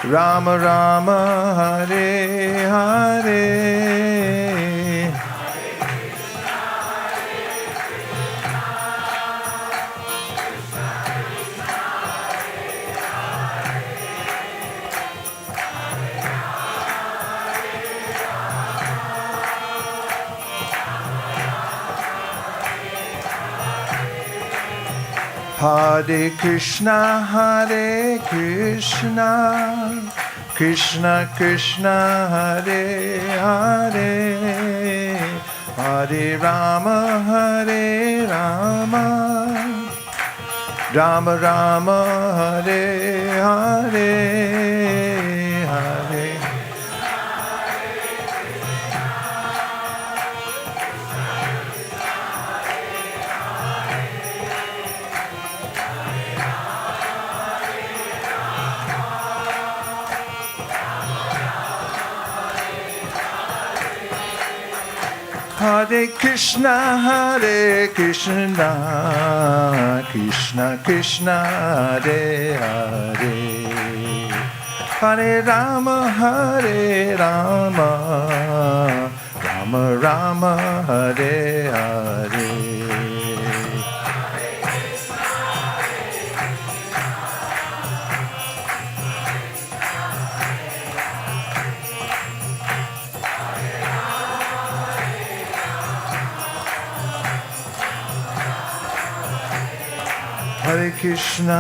Rama Rama Hare Hare Hare Krishna, Hare Krishna, Krishna Krishna, Hare Hare, Hare Rama, Hare Rama, Rama Rama, Hare Hare, Hare. Hare Krishna, Hare Krishna, Krishna Krishna, Hare Hare, Hare Rama, Hare Rama, Rama Rama, Hare Hare. Hare Krishna,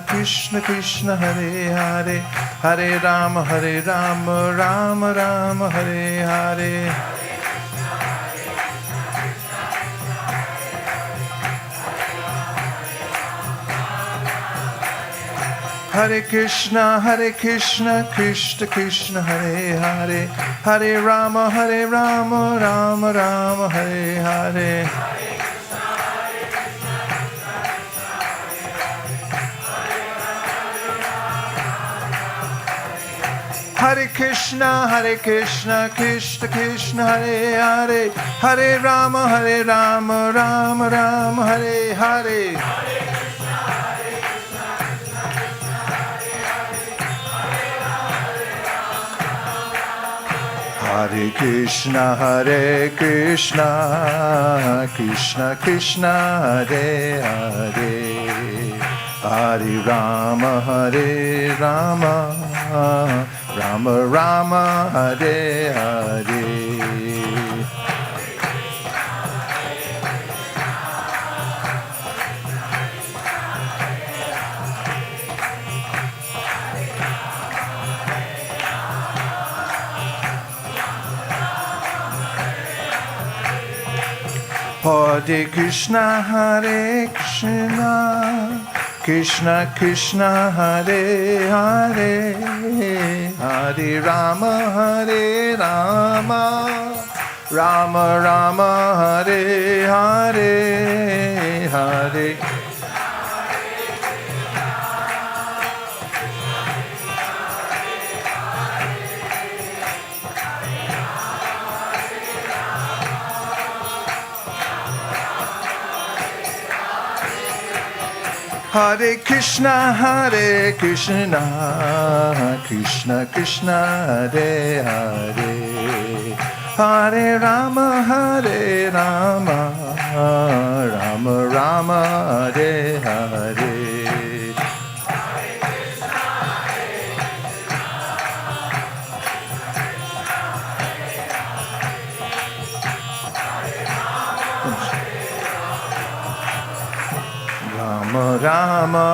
Krishna Krishna, Hare Hare, Hare Rama, Rama Rama, Hare Hare. Hare Krishna, Krishna Krishna, Hare Hare, Hare Rama, Rama Rama, Hare Hare. Hare Krishna, Krishna Krishna, Hare Hare, Hare Rama, Rama Rama, Hare Hare. Hare Krishna, Krishna Krishna, Hare Hare, Hare Rama, Rama, Rama Rama, Hare Hare. Hare Krishna, Krishna Krishna, Hare Hare, Hare Rama, Rama, Rama Rama, Hare Hare, Hare. Hare Krishna, Krishna Krishna, Hare Hare, Hare Rama, Rama, Rama Rama, Hare Hare. Rama Rama,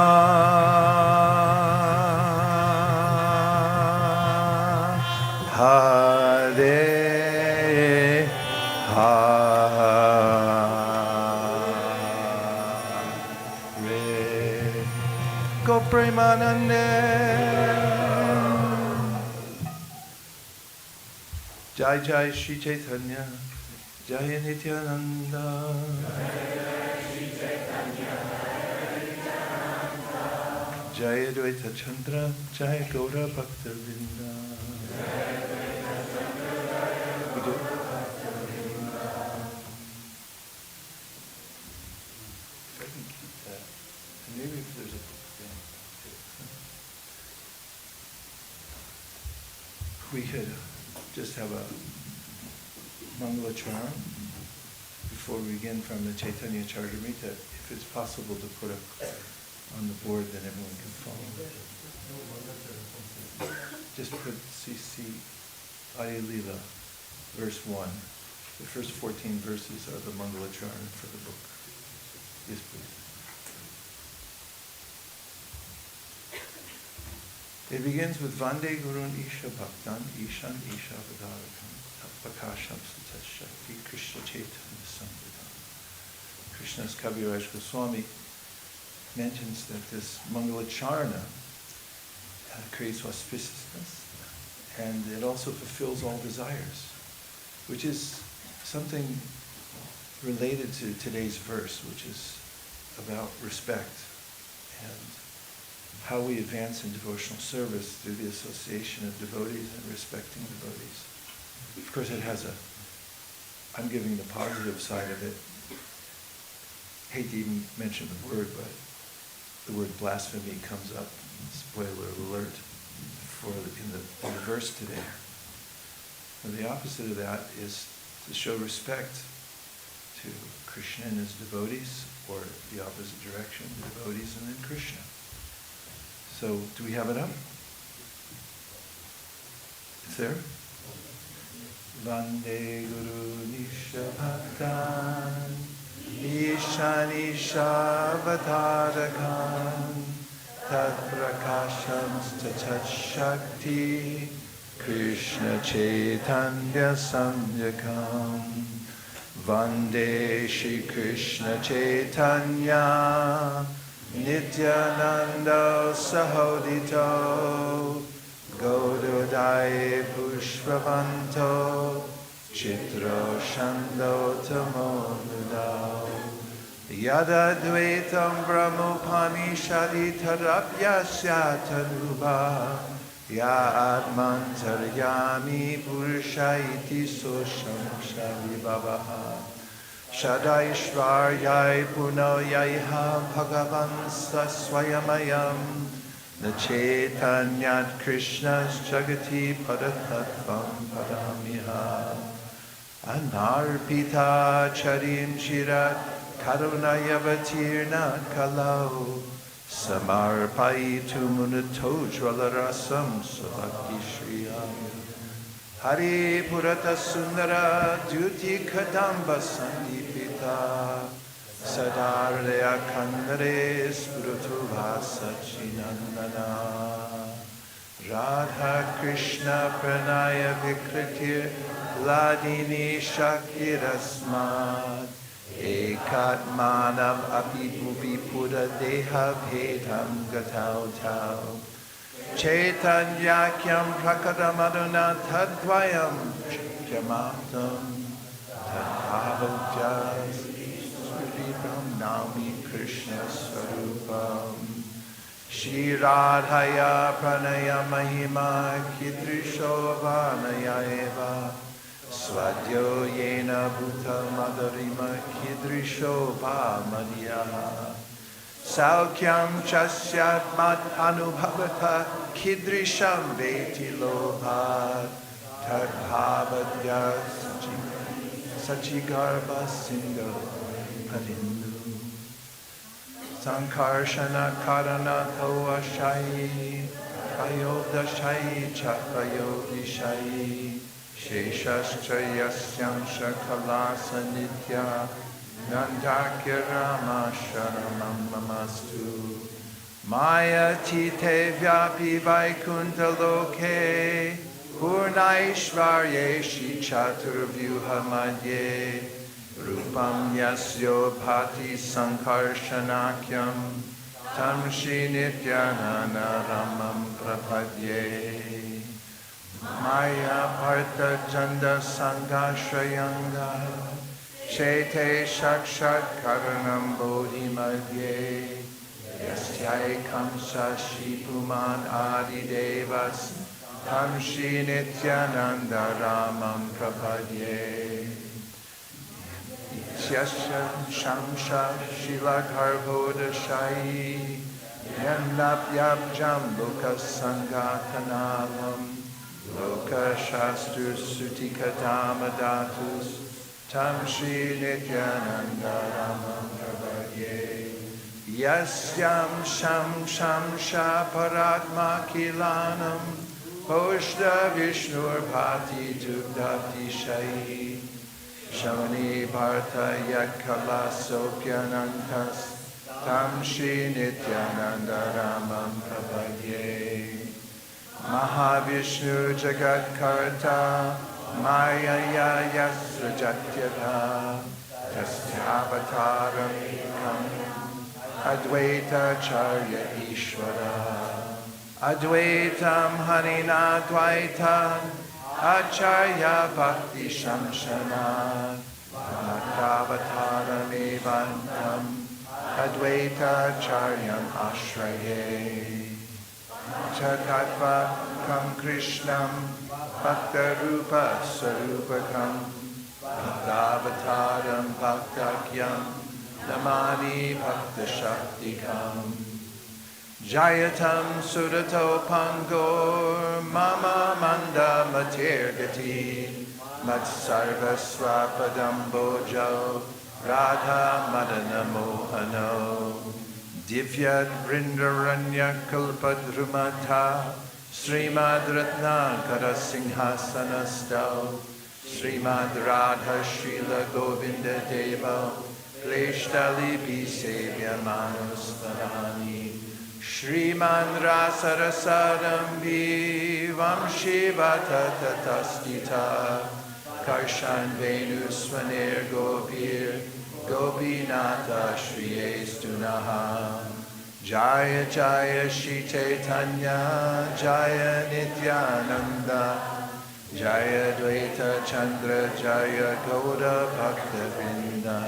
Hare Hare, Go Premanande, Jai Jai Shri Chaitanya, Jai Nityananda. Jai Advaita Chandra, Jai Gaura Bhaktivedanta. If I can keep that, maybe if there's a book there. we could just have a Mangala Charan before we begin from the Chaitanya Charitamrita. If it's possible to put up on the board, then everyone can follow. Just put CC Adi Lila, verse 1. The first 14 verses are the Mangala Charan for the book. Yes, please. It begins with Vande Gurun Isha Bhaktan Ishan Isha Vadarakan Tapakasham Satat Shakti Krishna Chaitanya Samvedam. Krishna's Kaviraj Goswami mentions that this Mangala Charana creates auspiciousness and it also fulfills all desires, which is something related to today's verse, which is about respect and how we advance in devotional service through the association of devotees and respecting devotees. Of course, I'm giving the positive side of it. Hate to even mention the word, but the word blasphemy comes up, spoiler alert, in the verse today. And the opposite of that is to show respect to Krishna and his devotees, or the opposite direction, devotees and then Krishna. So, do we have it up? It's there? Vande Guru Nisha Bhaktan Isha Nisha Vatarakan Tat Prakasham Tatat Shakti Krishna Chaitanya Samyakam Vande Shri Krishna Chaitanya Nityananda Sahodito Gaudodaya Pushpavanto Chitro Shando Tamodudao Yada Dvaitam Brahmopanishadi Tarapyasya Taruba Ya Atmantaryami Purusha Iti Sosham Shavibhavaha Shadaishvaryai Punoyaiha Bhagavan Swayamayan Nachetanyat Krishna's Jagati Padatatvam Padamiha Anarpita Charim Shirat Karunayavatirna Kalau Samarpaitu Munato Jwalarasam Savakti Shriyam Hari Purata Sundara Duti Kadamba Sandipita Sadarya Kandare Spurutubha Sachinandana Radha Krishna Pranaya Vikritir Ladini Shakirasmat Ekat Manav Apipuvi Pura Deha Bhedam Gatau Tau Chaitanyakyam Prakadamaduna Tadvayam Chakyamatam Tadbhavajas Sripam Nami Krishna Swarupam Shri Radhaya Pranaya Mahima Kidrisho Vanaya Eva Swadyo Yena Bhuta Madarima Kidrisho Bhamadiyaha Saukyam chasyat mat anubhavata kidrisham veti lobhat tadbhavadya sachigarbha sindho parindu sankarshana karana toashayi ayodashayi chapayodishayi sheshaschayasyam shakalasa nitya Nandakirama Sharanam Namastu Maya Tite Vyapi Vaikunta Loke Purnaishvaryeshi Chaturvyuha Madhye Rupam Yasyo Bhati Sankarsanakyam Tamshi Nityanana Ramam Prapadye Maya Partha Janda Sangashrayanga Shete Shakshat Karanam Bodhi Madhye Yastyai Kamsa Shipuman Adi Devas Tamshi Nityananda Ramam Prapadye Ityasya Shamsha Shilagarbhodashayi Yannapyabjam Loka Sangatanalam Loka Shastru Sutikadamadatus Tam Shri Nityananda Ramam Prabhadye Yasyam Sham Sham Sha Paratma Kilanam Poshta Vishnur Bhati Dugdhati Shayi Shamani Bharta Yakala Sopyanantas Tam Shri Nityananda Ramam Prabhadye Mahavishnu Jagat Karta Maya Yasrajatyata Tastyavataram Ekam Advaita Charya Ishvara Advaitam Harina Dvaita Acharya Bhakti Shamshana Bhaktavataram Evantam Advaita Charyam Ashraye Jagatvam Krishnam Bhaktarupa Sarupakam Bhaktavataram Bhaktakyam Namani Bhakta Shaktikam Jayatam Surato Pangor Mama Manda Matirgati Matsarva Swapadam Bojo Radha Madana Mohano Divyat Vrindaranya Kalpadrumata Srimad Ratna Karasinghasana Stau Srimad Radha Srila Govinda Deva Kleshtali Bisevya Manusvarani Shriman Rasarasarambi Vamshivata Tatastita Karshan Venu Swaner Gopir Gopinata Shriyestunaha Jaya Jaya Shri Chaitanya Jaya Nityananda Jaya Dvaita Chandra Jaya Gaura Bhakta Vrinda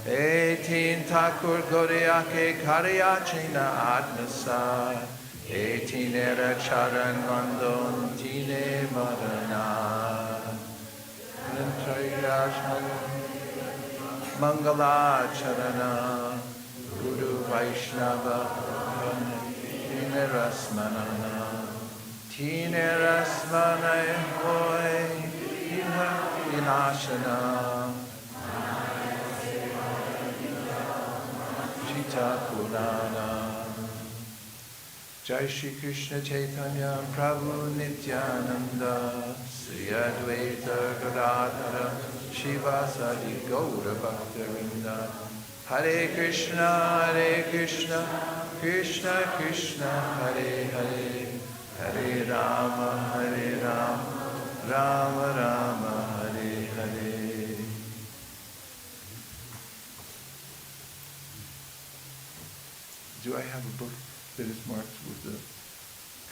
18 Thakur Gauriyake Karyachina Atmasa 18 Era Charan Vandon Tine Marana Mangala Charana Guru Vaishnava Tine Rasmanana Tine Rasmanay Hoy Vinashana Shita Purana Jai Shri Krishna Chaitanya Prabhu Nityananda Sri Advaita Gadadhara Shivasadi Gaura Bhaktavinda Hare Krishna Krishna Krishna Hare Hare Hare Rama Rama Rama Hare Hare. Do I have a book that is marked with the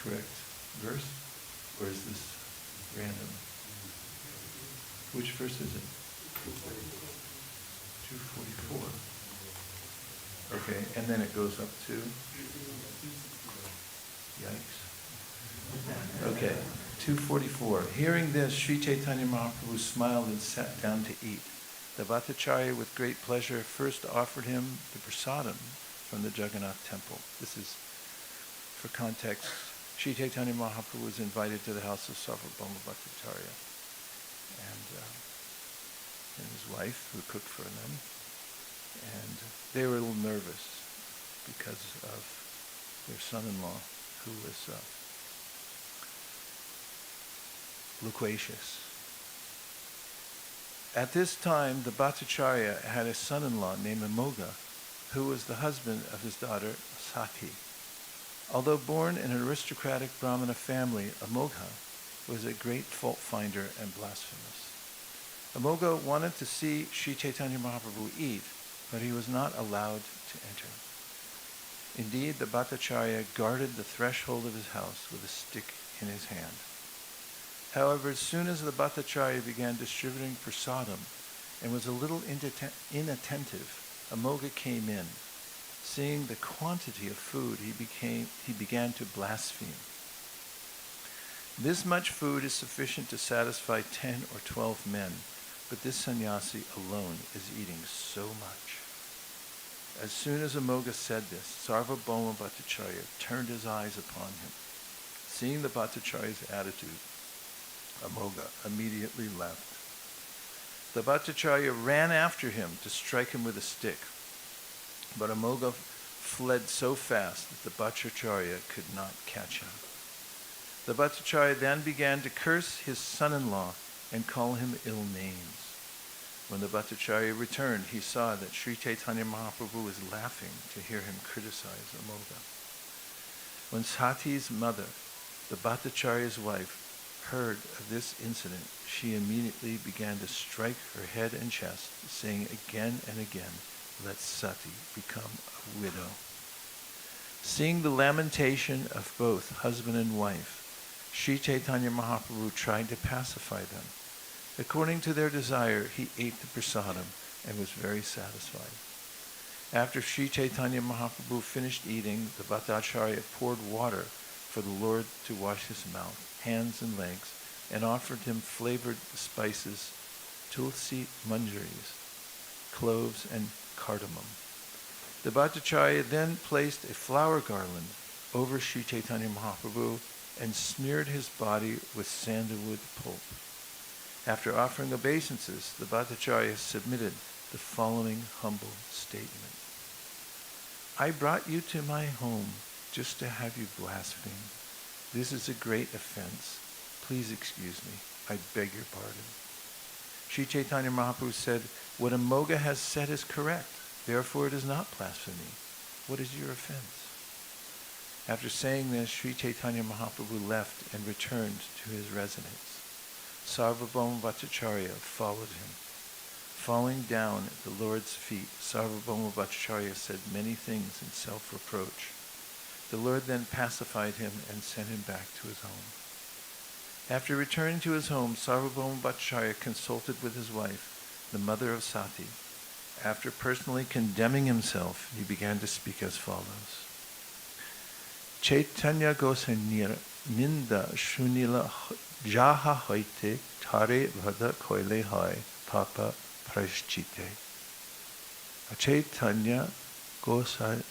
correct verse? Or is this random? Which verse is it? 244. Okay, and then it goes up to? Yikes. Okay, 244. Hearing this, Sri Chaitanya Mahaprabhu smiled and sat down to eat. The Bhattacharya, with great pleasure, first offered him the prasadam from the Jagannath temple. This is, for context, Sri Chaitanya Mahaprabhu was invited to the house of Sarvabhauma Bhattacharya and his wife, who cooked for them. And they were a little nervous because of their son-in-law, who was loquacious. At this time, the Bhattacharya had a son-in-law named Amogha, who was the husband of his daughter Sati. Although born in an aristocratic Brahmana family, Amogha was a great fault finder and blasphemous. Amogha wanted to see Sri Chaitanya Mahaprabhu eat, but he was not allowed to enter. Indeed, the Bhattacharya guarded the threshold of his house with a stick in his hand. However, as soon as the Bhattacharya began distributing prasadam and was a little inattentive, Amogha came in. Seeing the quantity of food, he began to blaspheme. This much food is sufficient to satisfy 10 or 12 men, but this sannyasi alone is eating so much. As soon as Amogha said this, Sarvabhauma Bhattacharya turned his eyes upon him. Seeing the Bhattacharya's attitude, Amoga immediately left. The Bhattacharya ran after him to strike him with a stick, but Amoga fled so fast that the Bhattacharya could not catch him. The Bhattacharya then began to curse his son-in-law and call him ill names. When the Bhattacharya returned, he saw that Sri Chaitanya Mahaprabhu was laughing to hear him criticize Amoga. When Sati's mother, the Bhattacharya's wife, heard of this incident, she immediately began to strike her head and chest, saying again and again, "Let Sati become a widow." Seeing the lamentation of both husband and wife, Sri Chaitanya Mahaprabhu tried to pacify them. According to their desire, he ate the prasadam and was very satisfied. After Sri Chaitanya Mahaprabhu finished eating, the Bhattacharya poured water for the Lord to wash his mouth, hands and legs, and offered him flavored spices, tulsi manjaris, cloves, and cardamom. The Bhattacharya then placed a flower garland over Sri Chaitanya Mahaprabhu and smeared his body with sandalwood pulp. After offering obeisances, the Bhattacharya submitted the following humble statement. "I brought you to my home just to have you blaspheme. This is a great offense. Please excuse me. I beg your pardon." Sri Chaitanya Mahaprabhu said, "What Amoga has said is correct. Therefore it is not blasphemy. What is your offense?" After saying this, Sri Chaitanya Mahaprabhu left and returned to his residence. Sarvabhauma Bhattacharya followed him. Falling down at the Lord's feet, Sarvabhauma Bhattacharya said many things in self-reproach. The Lord then pacified him and sent him back to his home. After returning to his home, Sarvabhauma Bhattacharya consulted with his wife, the mother of Sati. After personally condemning himself, he began to speak as follows. Chaitanya Gosainira Ninda Shunila Jaha Hoite Tare Vada Koile Hai Papa Prashchite. Chaitanya Gosainira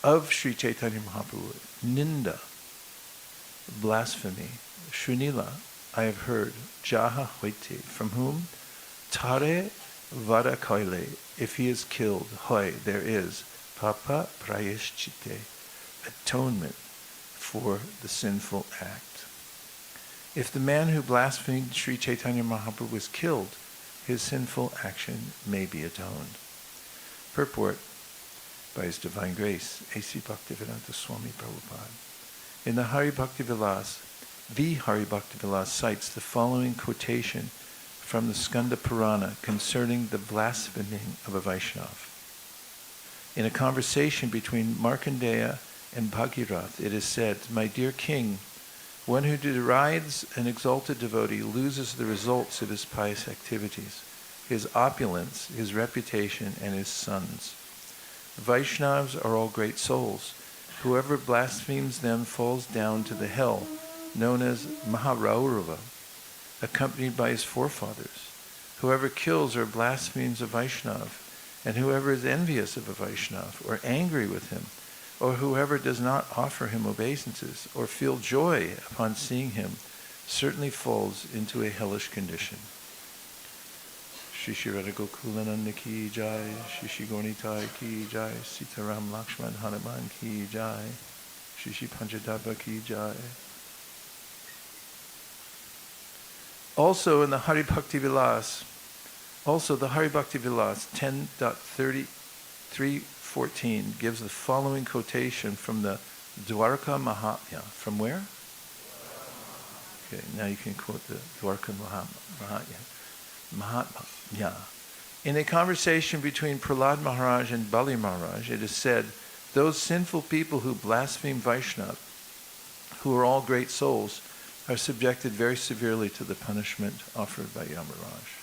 of Sri Chaitanya Mahaprabhu, Ninda, blasphemy, Shunila, I have heard, Jaha Hoite, from whom? Tare Vada Koile, if he is killed, Hoi, there is, Papa Prayashchite, atonement for the sinful act. If the man who blasphemed Sri Chaitanya Mahaprabhu was killed, his sinful action may be atoned. Purport by His Divine Grace, A.C. Bhaktivedanta Swami Prabhupada. In the Hari Bhakti Vilas cites the following quotation from the Skanda Purana concerning the blaspheming of a Vaishnava. In a conversation between Markandeya and Bhagirath, it is said, "My dear king, one who derides an exalted devotee loses the results of his pious activities, his opulence, his reputation, and his sons. Vaishnavas are all great souls. Whoever blasphemes them falls down to the hell, known as Maharaurava, accompanied by his forefathers. Whoever kills or blasphemes a Vaishnava, and whoever is envious of a Vaishnava, or angry with him, or whoever does not offer him obeisances, or feel joy upon seeing him, certainly falls into a hellish condition." Shri Shri Radha Gokulananda ki jai, Shri Shri Gornitai ki jai, Sitaram Lakshman Hanuman ki jai, Shri Shri Panchadabha ki jai. Also in the Hari Bhakti Vilas, the Hari Bhakti Vilas 10.33.14 gives the following quotation from the Dwarka Mahatmya. From where? Okay, now you can quote the Dwarka Mahatmya. In a conversation between Prahlad Maharaj and Bali Maharaj, it is said, "Those sinful people who blaspheme Vaishnava, who are all great souls, are subjected very severely to the punishment offered by Yamaraj."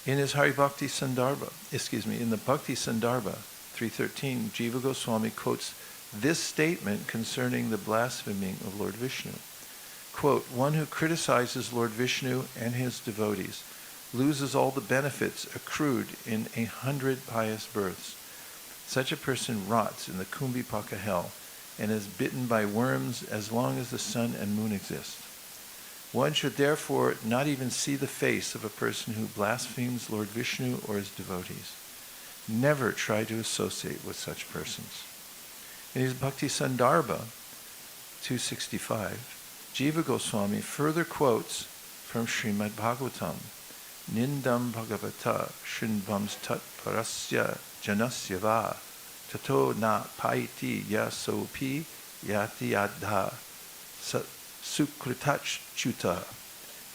In his Hari Bhakti Sandarbha, in the Bhakti Sandarbha 313, Jiva Goswami quotes this statement concerning the blaspheming of Lord Vishnu. Quote, "One who criticizes Lord Vishnu and his devotees loses all the benefits accrued in 100 pious births. Such a person rots in the Kumbhipaka hell and is bitten by worms as long as the sun and moon exist. One should therefore not even see the face of a person who blasphemes Lord Vishnu or his devotees. Never try to associate with such persons. In his Bhakti Sandarbha 265, Jiva Goswami further quotes from Srimad Bhagavatam, Nindam Bhagavata Shinvams Tat Parasya Janasya Va Tato Na Paiti Yasopi Yati Adha Sukritach Chuta.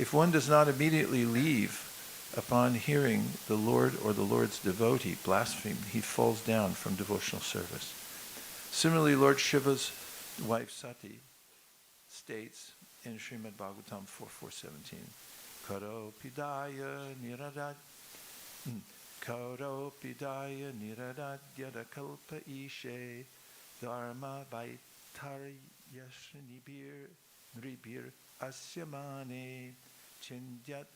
If one does not immediately leave upon hearing the Lord or the Lord's devotee blaspheme, he falls down from devotional service. Similarly, Lord Shiva's wife Sati states in Srimad Bhagavatam 4.4.17, Karo Pidaya Niradat Karo Pidaya Niradat Yadakalpa Ishe Dharma Vaitari Yashnibir Nribir Asyamane Chindyat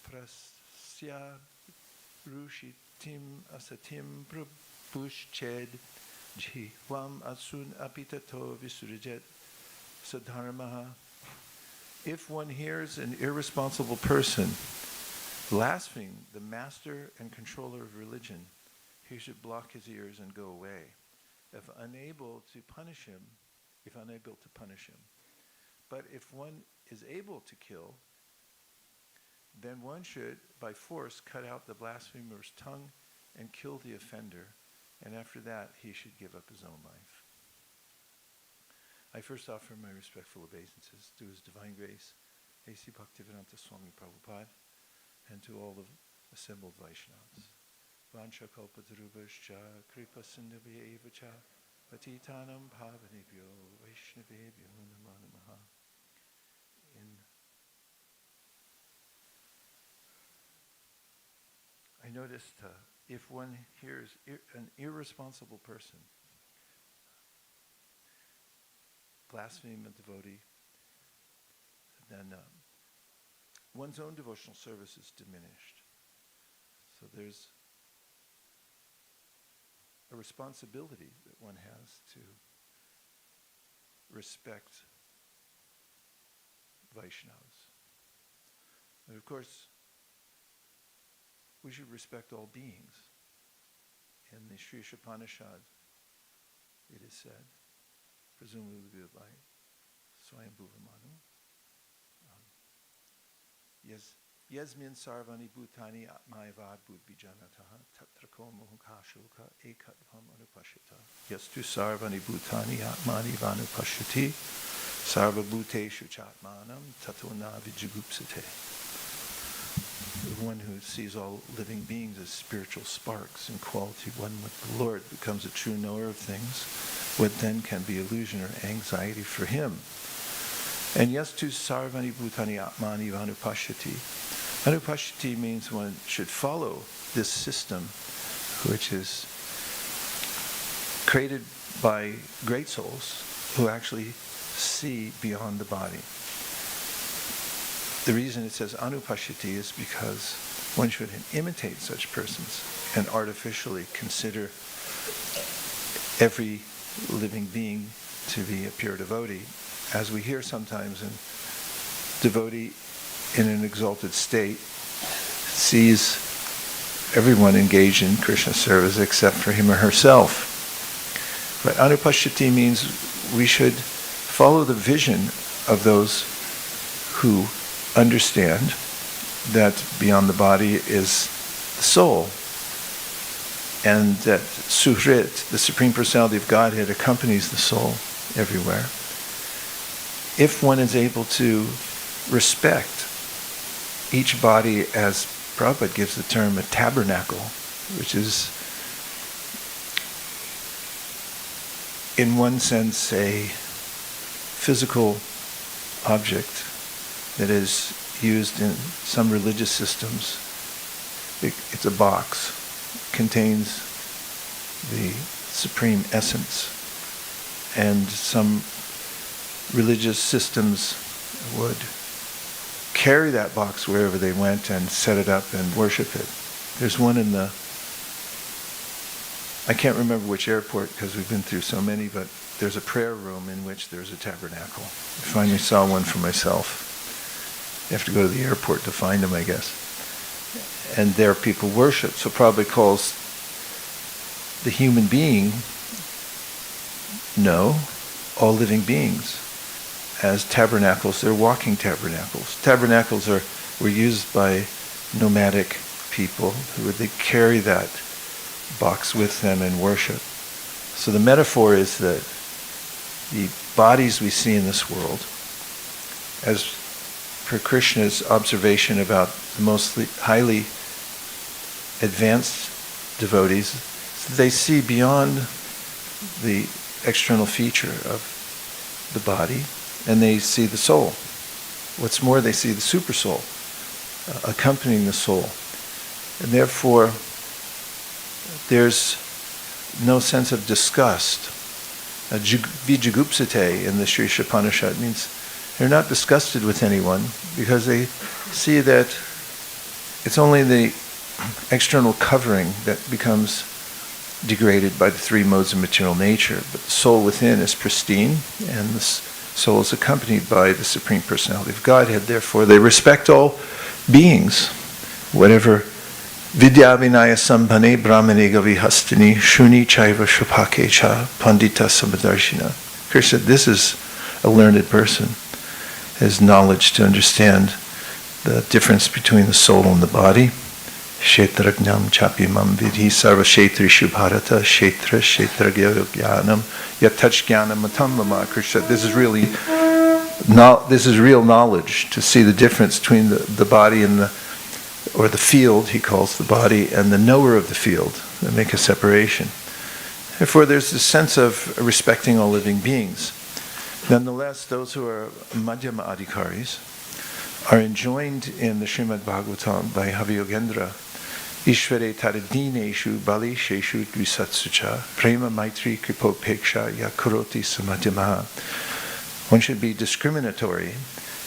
Prasya Rushitim Asatim Prabhushched Jihvam Asun Apitato Visurujet Sadharmaha. If one hears an irresponsible person blaspheme the master and controller of religion, he should block his ears and go away. If unable to punish him. But if one is able to kill, then one should, by force, cut out the blasphemer's tongue and kill the offender, and after that he should give up his own life. I first offer my respectful obeisances to His Divine Grace, A.C. Bhaktivedanta Swami Prabhupada, and to all the assembled Vaishnavas. Vancha kalpatarubhascha kripa sindhubhya eva cha patitanam pavanebhyo vaishnavebhyo namo namaha. I noticed if one hears an irresponsible person blaspheme a devotee, then one's own devotional service is diminished. So there's a responsibility that one has to respect Vaishnavas. And of course, we should respect all beings. In the Sri Upanishad, it is said, presumably by Swayambhuva Manu, Yasmin sarvani bhutani atmaivad budbijanataha tatrako mohukashoka ekatvam anupashita. Yastu sarvani bhutani atmani vanupashati sarva bhuteshu chatmanam tato na vijagupsate. The one who sees all living beings as spiritual sparks in quality one with the Lord becomes a true knower of things. What then can be illusion or anxiety for him? And yastu sarvani bhutani atmani vanupashati. Anupashati means one should follow this system, which is created by great souls who actually see beyond the body. The reason it says anupashati is because one should imitate such persons and artificially consider every living being to be a pure devotee. As we hear sometimes, a devotee in an exalted state sees everyone engaged in Krishna service except for him or herself. But anupashati means we should follow the vision of those who understand that beyond the body is the soul, and that Suhrit, the Supreme Personality of Godhead, accompanies the soul everywhere. If one is able to respect each body, as Prabhupada gives the term, a tabernacle, which is in one sense a physical object that is used in some religious systems. It's a box, contains the supreme essence, and some religious systems would carry that box wherever they went and set it up and worship it. There's one in I can't remember which airport because we've been through so many, but there's a prayer room in which there's a tabernacle. I finally saw one for myself. You have to go to the airport to find them, I guess. And there people worship. So Prabhupada calls the human being, no, all living beings, as tabernacles. They're walking tabernacles. Tabernacles were used by nomadic people who would they carry that box with them and worship. So the metaphor is that the bodies we see in this world, as per Krishna's observation about the most highly advanced devotees, they see beyond the external feature of the body, and they see the soul. What's more, they see the super soul accompanying the soul. And therefore, there's no sense of disgust. Vijagupsate in the Sri Upanishad means they're not disgusted with anyone because they see that it's only the external covering that becomes degraded by the three modes of material nature. But the soul within is pristine, and the soul is accompanied by the Supreme Personality of Godhead. Therefore, they respect all beings, whatever. Vidya vinaya sambhane brahmane gavihastini shuni chaiva shupake cha pandita samadarshina. Krishna said, this is a learned person, has knowledge to understand the difference between the soul and the body. Kshetragnam chapimam vidhi sarva kshetrishu bharata kshetra kshetragyanam yatach jnanam matam mama. Krishna said, this is real knowledge, to see the difference between the body and the field, he calls the body, and the knower of the field, that make a separation. Therefore, there's this sense of respecting all living beings. Nonetheless, those who are Madhyama Adhikaris are enjoined in the Srimad Bhagavatam by Haviyogendra, Ishvare Taradineshu Balisheshu Dvisatsucha Prema Maitri Kripopeksha Yakuroti Samadhyamaha. One should be discriminatory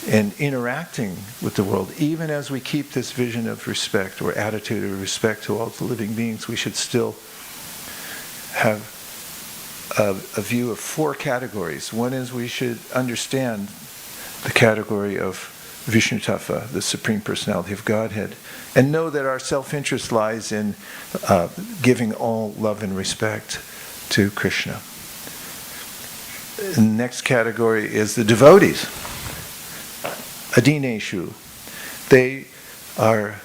in interacting with the world. Even as we keep this vision of respect or attitude of respect to all the living beings, we should still have a view of four categories. One is we should understand the category of Vishnu Tattva, the Supreme Personality of Godhead, and know that our self-interest lies in giving all love and respect to Krishna. The next category is the devotees. Adineshu. They are,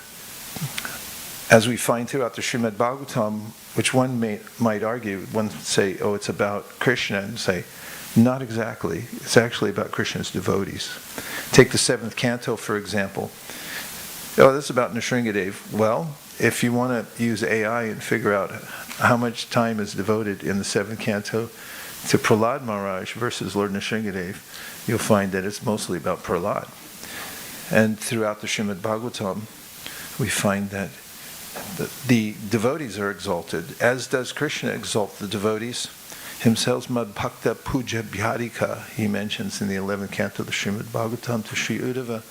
as we find throughout the Srimad Bhagavatam, which one might argue, one say, oh, it's about Krishna, and say, not exactly. It's actually about Krishna's devotees. Take the 7th canto, for example. Oh, this is about Nrsingadev. Well, if you want to use AI and figure out how much time is devoted in the 7th canto to Prahlad Maharaj versus Lord Nrsingadev, you'll find that it's mostly about Prahlad. And throughout the Srimad Bhagavatam, we find that the devotees are exalted, as does Krishna exalt the devotees. Himself, Mad Bhakta Puja Bhyadika, he mentions in the 11th canto of the Srimad Bhagavatam to Sri Uddhava,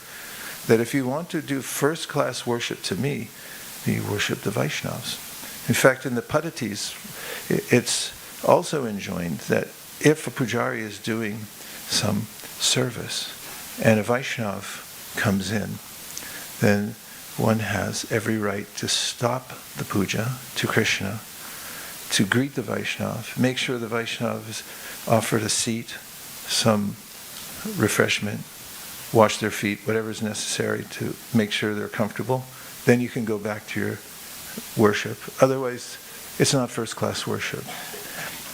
that if you want to do first-class worship to me, you worship the Vaishnavas. In fact, in the Padatis, it's also enjoined that if a pujari is doing some service and a Vaishnav comes in, then one has every right to stop the puja to Krishna, to greet the Vaishnav, make sure the Vaishnav is offered a seat, some refreshment, wash their feet, whatever is necessary to make sure they're comfortable. Then you can go back to your worship. Otherwise, it's not first-class worship.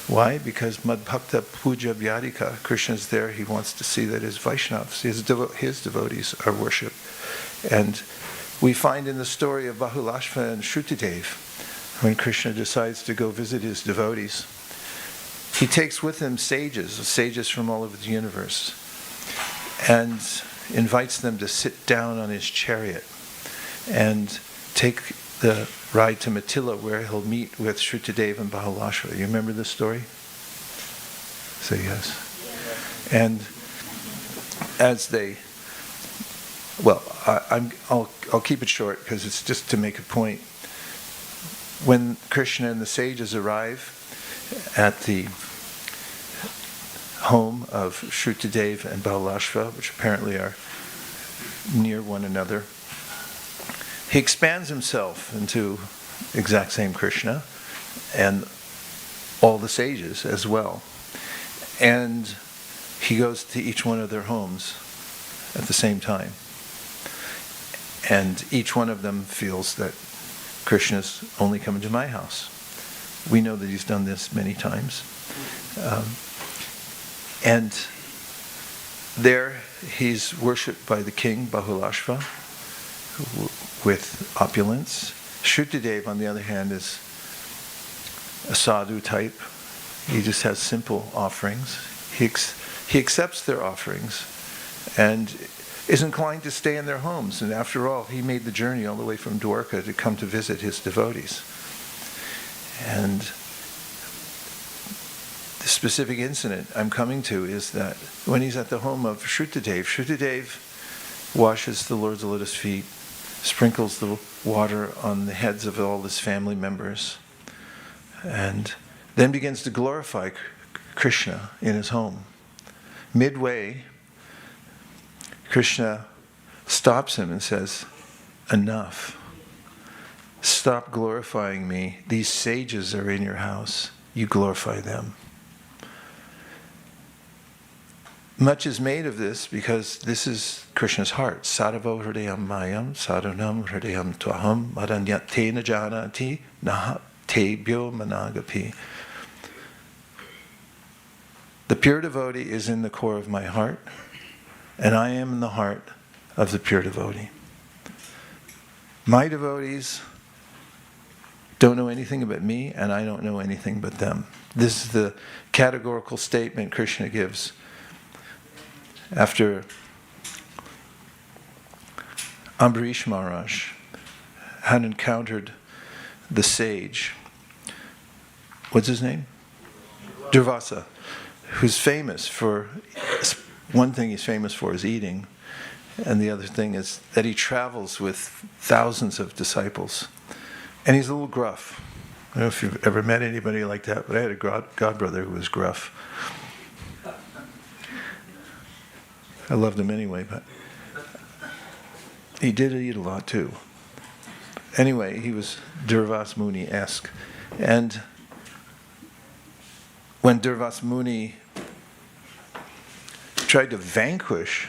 Why? Because Madbhakta Puja Vyadika, Krishna's there, he wants to see that his Vaishnavas, his devotees are worshipped. And we find in the story of Bahulashva and Shrutidev, when Krishna decides to go visit his devotees, he takes with him sages from all over the universe, and invites them to sit down on his chariot and take the ride to Mithila, where he'll meet with Shrutidev and Bahulashva. You remember this story? Say yes. And as they, well, I'll keep it short because it's just to make a point. When Krishna and the sages arrive at the home of Shrutadev and Balalashva, which apparently are near one another, he expands himself into exact same Krishna and all the sages as well. And he goes to each one of their homes at the same time. And each one of them feels that Krishna's only coming to my house. We know that he's done this many times. And there he's worshipped by the king, Bahulashva, with opulence. Shrutadev, on the other hand, is a sadhu type. He just has simple offerings. He accepts their offerings and is inclined to stay in their homes. And after all, he made the journey all the way from Dwarka to come to visit his devotees. And the specific incident I'm coming to is that when he's at the home of Shrutadev, Shrutadev washes the Lord's lotus feet, sprinkles the water on the heads of all his family members, and then begins to glorify Krishna in his home. Midway, Krishna stops him and says, "Enough. Stop glorifying me. These sages are in your house. You glorify them." Much is made of this because this is Krishna's heart. Saravo hridayam mayam, sadhanam hridayam tvaham, madanyate najanati, nahatebhyo managapi. The pure devotee is in the core of my heart, and I am in the heart of the pure devotee. My devotees don't know anything about me, and I don't know anything but them. This is the categorical statement Krishna gives after Ambarish Maharaj had encountered the sage. What's his name? Durvasa, who's famous for, one thing he's famous for is eating, and the other thing is that he travels with thousands of disciples. And he's a little gruff. I don't know if you've ever met anybody like that, but I had a godbrother who was gruff. I loved him anyway, but he did eat a lot too. Anyway, he was Durvas Muni-esque. And when Durvas Muni tried to vanquish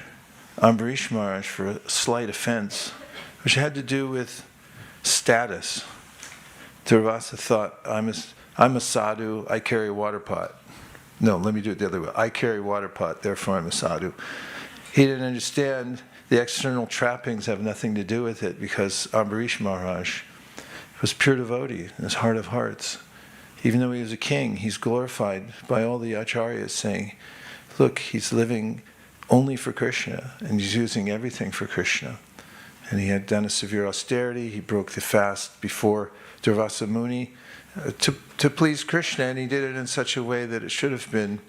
Ambarish Maharaj for a slight offense, which had to do with status, Durvasa thought, I'm a sadhu, I carry a water pot. No, let me do it the other way. I carry a water pot, therefore I'm a sadhu. He didn't understand the external trappings have nothing to do with it, because Ambarish Maharaj was pure devotee in his heart of hearts. Even though he was a king, he's glorified by all the acharyas, saying, look, he's living only for Krishna, and he's using everything for Krishna. And he had done a severe austerity, he broke the fast before Durvasa Muni to please Krishna, and he did it in such a way that it should have been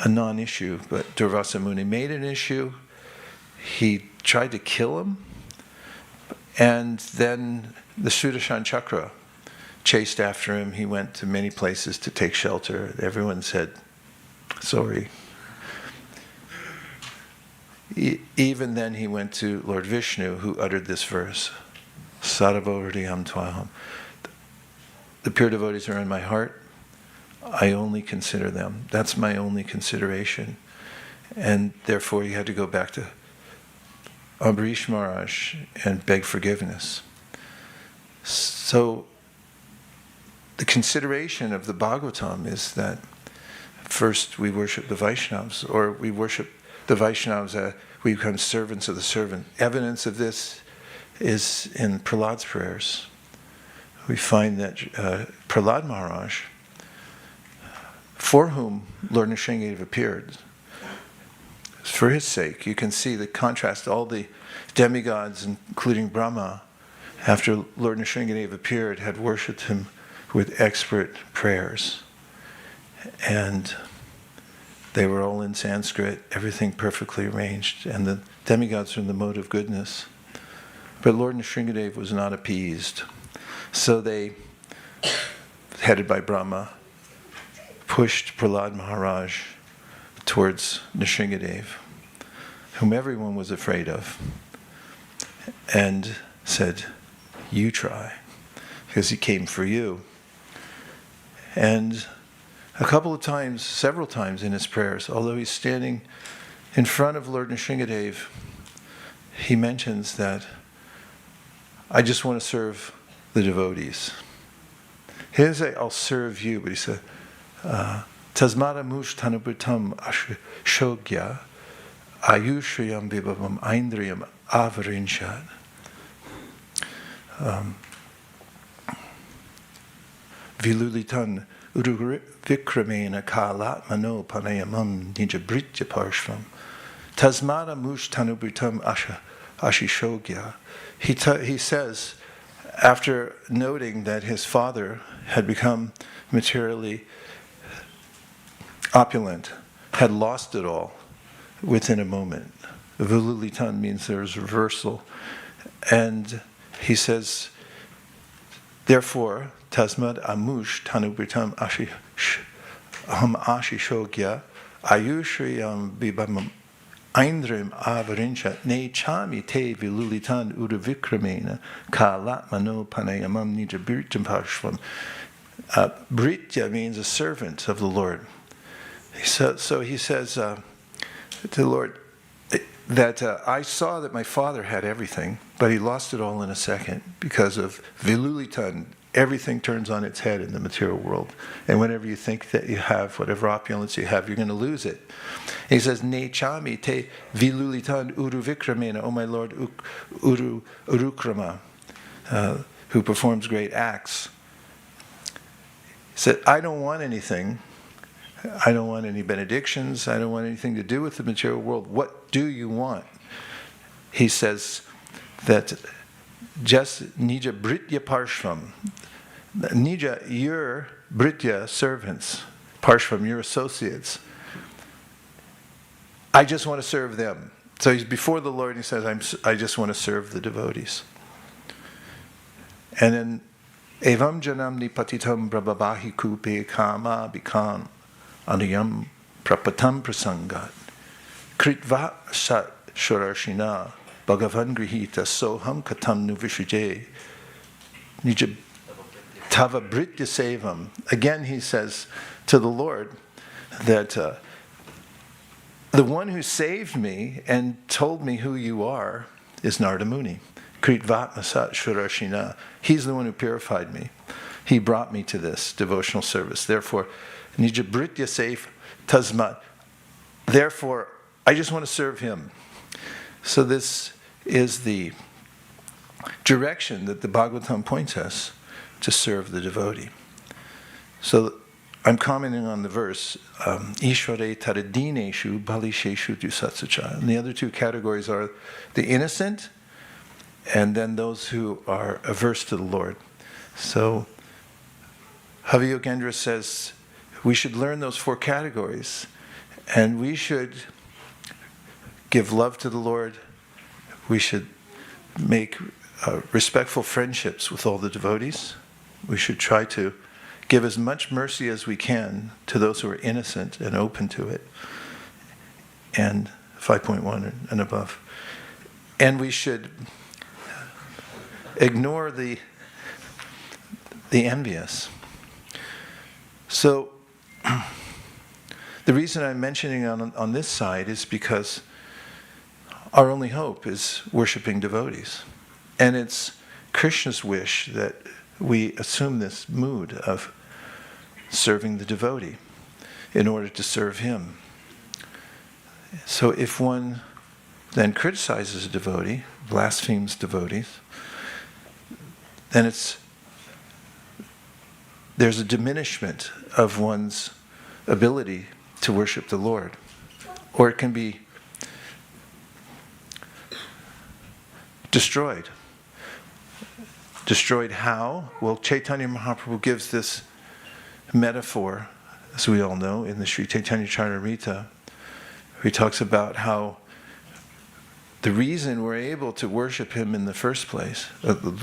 a non-issue, but Durvasa Muni made an issue. He tried to kill him, and then the Sudarshan Chakra chased after him. He went to many places to take shelter. Everyone said, sorry. Even then he went to Lord Vishnu, who uttered this verse, Saravo hridayam tvaham. The pure devotees are in my heart. I only consider them. That's my only consideration. And therefore he had to go back to Ambarish Maharaj and beg forgiveness. So the consideration of the Bhagavatam is that first we worship the Vaishnavas, or we worship the Vaishnavas, we become servants of the servant. Evidence of this is in Prahlad's prayers. We find that Prahlad Maharaj, for whom Lord Nrsimhadev appeared, for his sake, you can see the contrast. All the demigods, including Brahma, after Lord Nrsimhadev appeared, had worshipped him with expert prayers. And they were all in Sanskrit, everything perfectly arranged, and the demigods were in the mode of goodness. But Lord Nrsimhadev was not appeased. So they, headed by Brahma, pushed Prahlad Maharaj towards Nrsingadev, whom everyone was afraid of, and said, "You try," because he came for you. And a couple of times, several times in his prayers, although he's standing in front of Lord Nrsingadev, he mentions that, "I just want to serve the devotees." He didn't say, "I'll serve you," but he said, Tasmada mush tanubutam ashogya ayushriyam vibhavam aindriyam avarinshat. Vilulitan uruvikramena kalatmano panayamam nijabritya parshvam. Tasmada mush tanubutam ashishogya. He says, after noting that his father had become materially opulent, had lost it all within a moment. Vilulitan means there's reversal. And he says, therefore, Tasmad amush tanubritam aham ashishogya ayushriyam vibhamam Aindrim avarinsha ne chami te vilulitan udavikramena kalatmano panayamam nija britjam parshvam. Britya means a servant of the Lord. So he says to the Lord that I saw that my father had everything, but he lost it all in a second because of vilulitan. Everything turns on its head in the material world. And whenever you think that you have whatever opulence you have, you're going to lose it. And he says, Ne chami te vilulitan uruvikramena, O my Lord Urukrama, who performs great acts. He said, I don't want anything. I don't want any benedictions. I don't want anything to do with the material world. What do you want? He says that just Nija Britya Parshvam. Nija, your Britya servants, Parshvam, your associates. I just want to serve them. So he's before the Lord and he says, I just want to serve the devotees. And then, Evam janamni patitam brabhabahi kupe kama bikam anuyam prapatam prasangat kritva sat shurarshina Bhagavan grihita soham katam nu vishuje nija tava britya sevam. Again he says to the Lord that the one who saved me and told me who you are is Narada Muni. Kritvatmasat shurarshina. He's the one who purified me. He brought me to this devotional service. Therefore, nija britya sev tasmat. Therefore, I just want to serve him. So this is the direction that the Bhagavatam points us to serve the devotee. So I'm commenting on the verse, Ishvare taradineshu balisheshu dusatsacha. And the other two categories are the innocent and then those who are averse to the Lord. So Havi Yogendra says we should learn those four categories and we should give love to the Lord. We should make respectful friendships with all the devotees. We should try to give as much mercy as we can to those who are innocent and open to it. And 5.1 and above. And we should ignore the envious. So the reason I'm mentioning on this side is because our only hope is worshiping devotees. And it's Krishna's wish that we assume this mood of serving the devotee in order to serve him. So if one then criticizes a devotee, blasphemes devotees, then there's a diminishment of one's ability to worship the Lord. Or it can be destroyed. Destroyed how? Well, Chaitanya Mahaprabhu gives this metaphor, as we all know, in the Sri Chaitanya Charitamrita. He talks about how the reason we're able to worship him in the first place,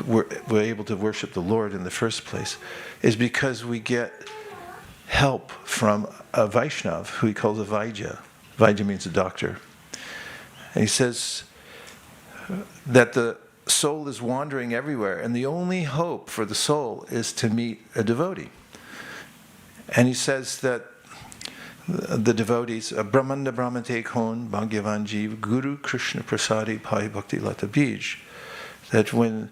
we're able to worship the Lord in the first place, is because we get help from a Vaishnav, who he calls a Vaidya, Vaidya means a doctor. And he says that the soul is wandering everywhere, and the only hope for the soul is to meet a devotee. And he says that the devotees, Brahmanda Brahmate Kon, Bhagyavan Jeev, Guru Krishna Prasadi Pai Bhakti Lata Bij, that when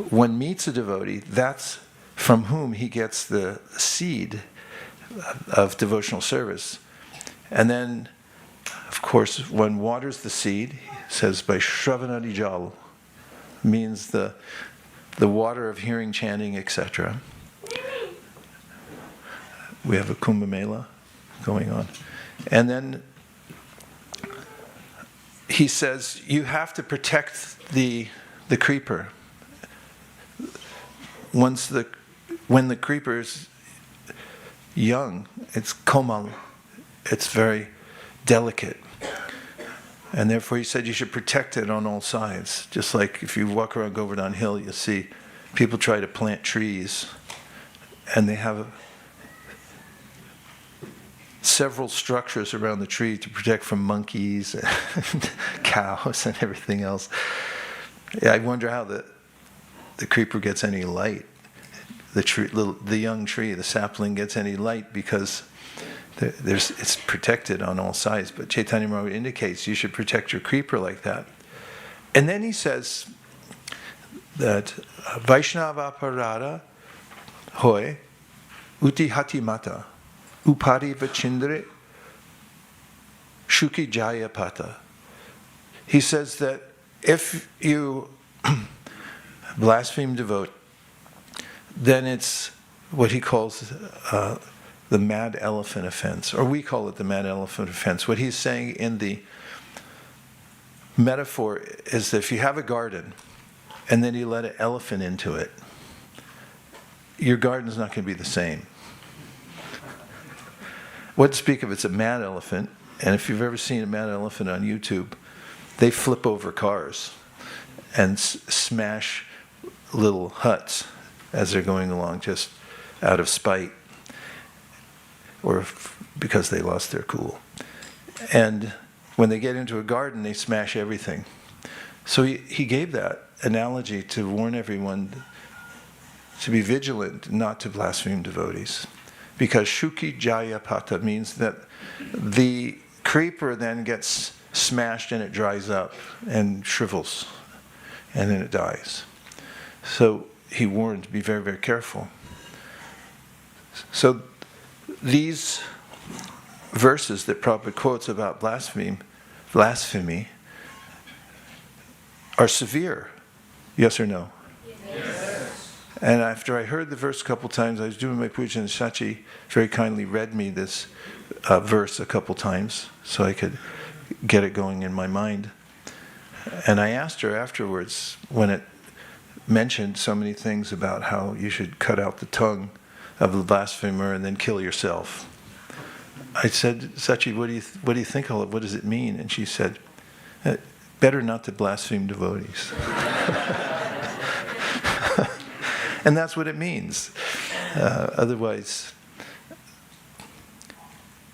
one meets a devotee, that's from whom he gets the seed of devotional service. And then, of course, one waters the seed, he says by Shravanadi Jal, means the water of hearing, chanting, etc. We have a Kumbh Mela going on. And then he says, you have to protect the creeper. When the creeper is young, it's komal, it's very delicate. And therefore he said you should protect it on all sides. Just like if you walk around Govardhan Hill, you'll see people try to plant trees, and they have several structures around the tree to protect from monkeys and cows and everything else. Yeah, I wonder how the creeper gets any light. The young tree, the sapling, gets any light because it's protected on all sides. But Chaitanya Mahaprabhu indicates you should protect your creeper like that. And then he says that Vaishnava Parada Hoy Uti Hati Mata Upari Vachindre Shuki Jaya Pata. He says that if you blaspheme devotee, then it's what he calls the mad elephant offense, or we call it the mad elephant offense. What he's saying in the metaphor is that if you have a garden and then you let an elephant into it, your garden's not going to be the same. What to speak of, it's a mad elephant, and if you've ever seen a mad elephant on YouTube, they flip over cars and smash little huts as they're going along, just out of spite, or because they lost their cool. And when they get into a garden, they smash everything. So he gave that analogy to warn everyone to be vigilant, not to blaspheme devotees. Because Shuki Jaya Pata means that the creeper then gets smashed and it dries up and shrivels, and then it dies. So he warned to be very, very careful. So these verses that Prabhupada quotes about blasphemy are severe. Yes or no? Yes. And after I heard the verse a couple times, I was doing my puja, and Shachi very kindly read me this verse a couple times so I could get it going in my mind. And I asked her afterwards, when it mentioned so many things about how you should cut out the tongue of the blasphemer and then kill yourself. I said, Sachi, what do you think of it? What does it mean? And she said, better not to blaspheme devotees. And that's what it means. Otherwise,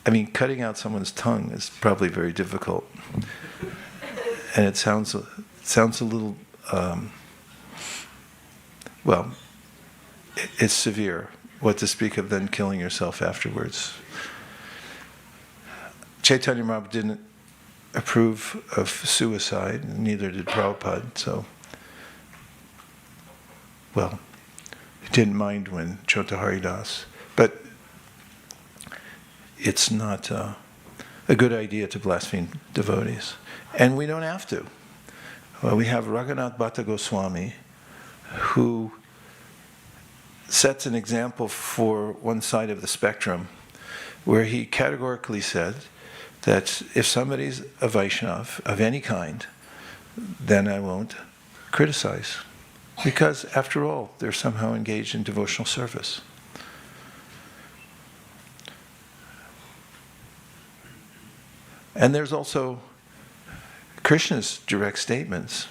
I mean, cutting out someone's tongue is probably very difficult. And it sounds a little, well, it's severe. What to speak of then killing yourself afterwards. Chaitanya Mahaprabhu didn't approve of suicide, neither did Prabhupada, so, well, he didn't mind when Chota Haridas. But it's not a good idea to blaspheme devotees. And we don't have to. Well, we have Raghunath Bhatta Goswami, who sets an example for one side of the spectrum, where he categorically said that if somebody's a Vaishnav of any kind, then I won't criticize. Because, after all, they're somehow engaged in devotional service. And there's also Krishna's direct statements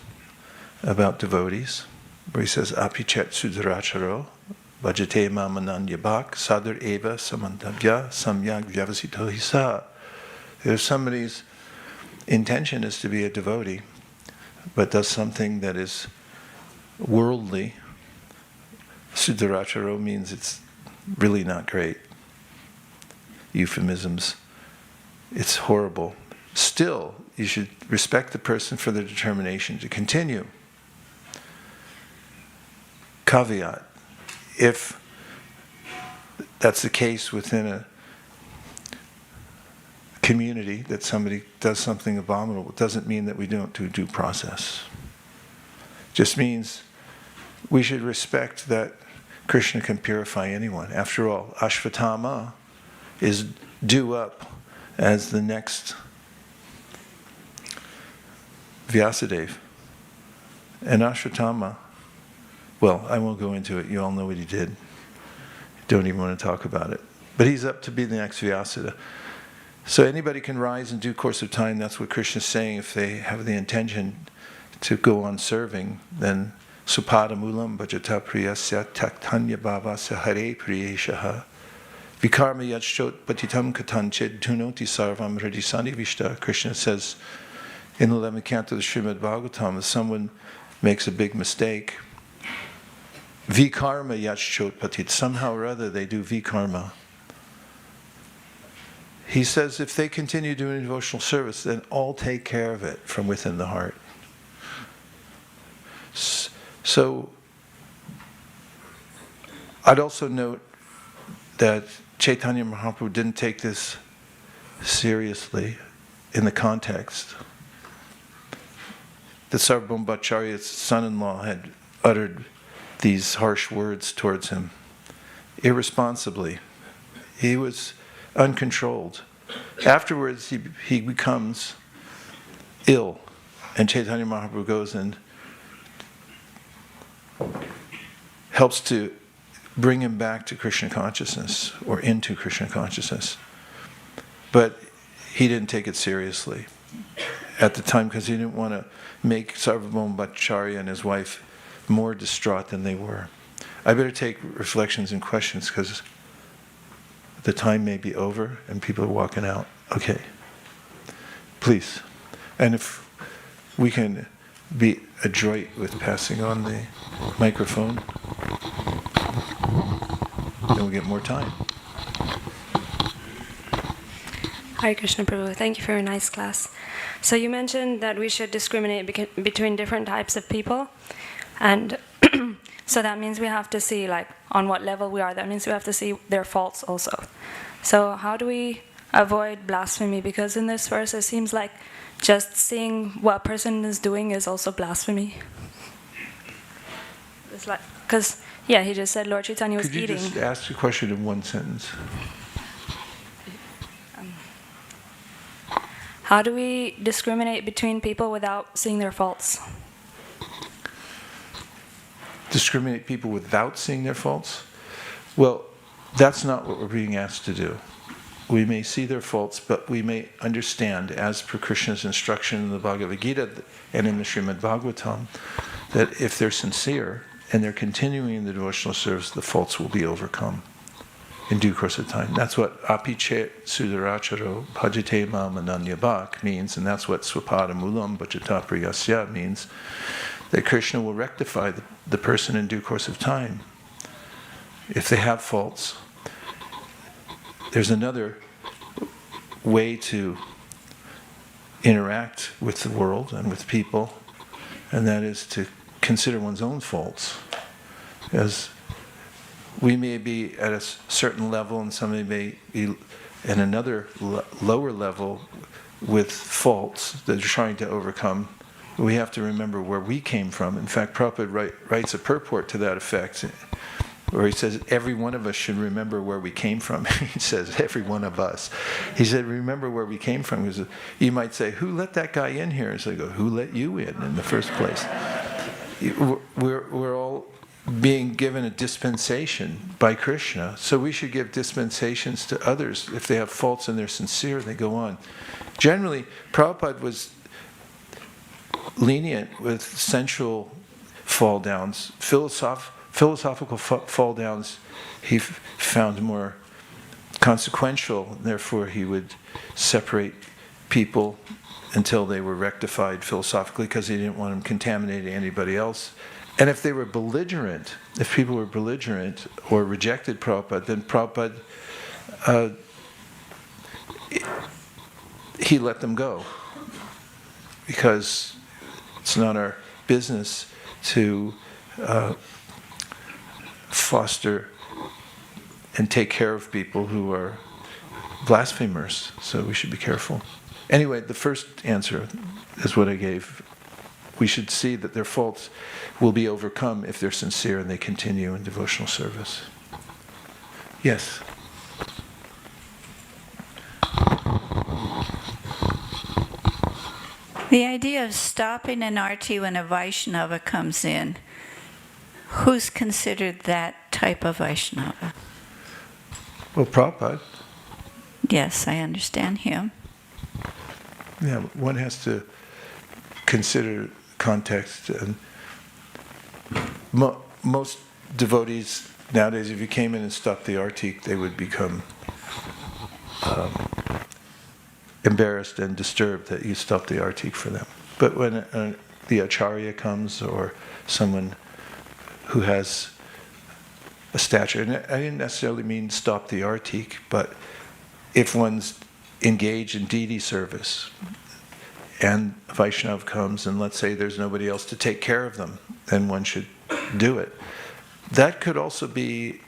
about devotees, where he says, Apichet Sudaracharo, Vajate Mamananya Bhak, Sadar Eva Samantavya Samyak Vyavasito Hisa. If somebody's intention is to be a devotee, but does something that is worldly, Sudaracharo means it's really not great. Euphemisms. It's horrible. Still, you should respect the person for their determination to continue. Caveat. If that's the case within a community, that somebody does something abominable, it doesn't mean that we don't do due process. Just means we should respect that Krishna can purify anyone. After all, Ashvatthama is due up as the next Vyasadeva. And Ashvatthama, well, I won't go into it. You all know what he did. Don't even want to talk about it. But he's up to be the next Vyasada. So anybody can rise in due course of time. That's what Krishna's saying. If they have the intention to go on serving, then Supada Mulam Bhajata Priyasya Taktanya Bhavasya Hare Priyeshaha Vikarma Yachot Patitam Katanchid Tunoti Sarvam Hridisani Vishta. Krishna says in the 11th canto of the Srimad Bhagavatam, if someone makes a big mistake, Vikarma Yachot Patit, somehow or other they do Vikarma. He says if they continue doing devotional service, then all take care of it from within the heart. So, I'd also note that Chaitanya Mahaprabhu didn't take this seriously in the context. The Sarvabhauma Bhattacharya's son-in-law had uttered these harsh words towards him irresponsibly. He was uncontrolled. Afterwards, he becomes ill, and Chaitanya Mahaprabhu goes and helps to bring him back to Krishna consciousness, or into Krishna consciousness. But he didn't take it seriously at the time because he didn't want to make Sarvabhauma Bhattacharya and his wife more distraught than they were. I better take reflections and questions because the time may be over and people are walking out. Okay. Please. And if we can be adroit with passing on the microphone, then we'll get more time. Hare Krishna Prabhu, thank you for a nice class. So you mentioned that we should discriminate between different types of people, and so that means we have to see like on what level we are. That means we have to see their faults also. So how do we avoid blasphemy? Because in this verse it seems like just seeing what a person is doing is also blasphemy. It's like, because he just said Lord Chaitanya was eating. Could you just ask the question in one sentence? How do we discriminate between people without seeing their faults? Discriminate people without seeing their faults? Well, that's not what we're being asked to do. We may see their faults, but we may understand, as per Krishna's instruction in the Bhagavad Gita and in the Srimad Bhagavatam, that if they're sincere and they're continuing in the devotional service, the faults will be overcome in due course of time. That's what apiche sudaracharo bhajate mam ananyabhak means, and that's what swapada mulam bhajata priyasya means, that Krishna will rectify the person in due course of time. If they have faults, there's another way to interact with the world and with people, and that is to consider one's own faults. As we may be at a certain level and somebody may be at another lower level with faults that they're trying to overcome. We have to remember where we came from. In fact, Prabhupada writes a purport to that effect, where he says every one of us should remember where we came from. He says every one of us. He said remember where we came from. Because you might say, who let that guy in here? And so I go, who let you in the first place? We're all being given a dispensation by Krishna, so we should give dispensations to others. If they have faults and they're sincere, they go on. Generally, Prabhupada was lenient with sensual fall downs. Philosophical fall downs he found more consequential, therefore he would separate people until they were rectified philosophically, because he didn't want them contaminating anybody else. And if they were belligerent, if people were belligerent or rejected Prabhupada, then Prabhupada, he let them go. Because it's not our business to foster and take care of people who are blasphemers. So we should be careful. Anyway, the first answer is what I gave. We should see that their faults will be overcome if they're sincere and they continue in devotional service. Yes? The idea of stopping an arti when a Vaishnava comes in, who's considered that type of Vaishnava? Well, Prabhupada. Yes, I understand him. Yeah, one has to consider context. And most devotees nowadays, if you came in and stopped the artik, they would become embarrassed and disturbed that you stopped the artik for them. But when the acharya comes, or someone who has a stature, and I didn't necessarily mean stop the artik, but if one's engaged in deity service, and a Vaishnav comes, and let's say there's nobody else to take care of them, then one should do it. That could also be,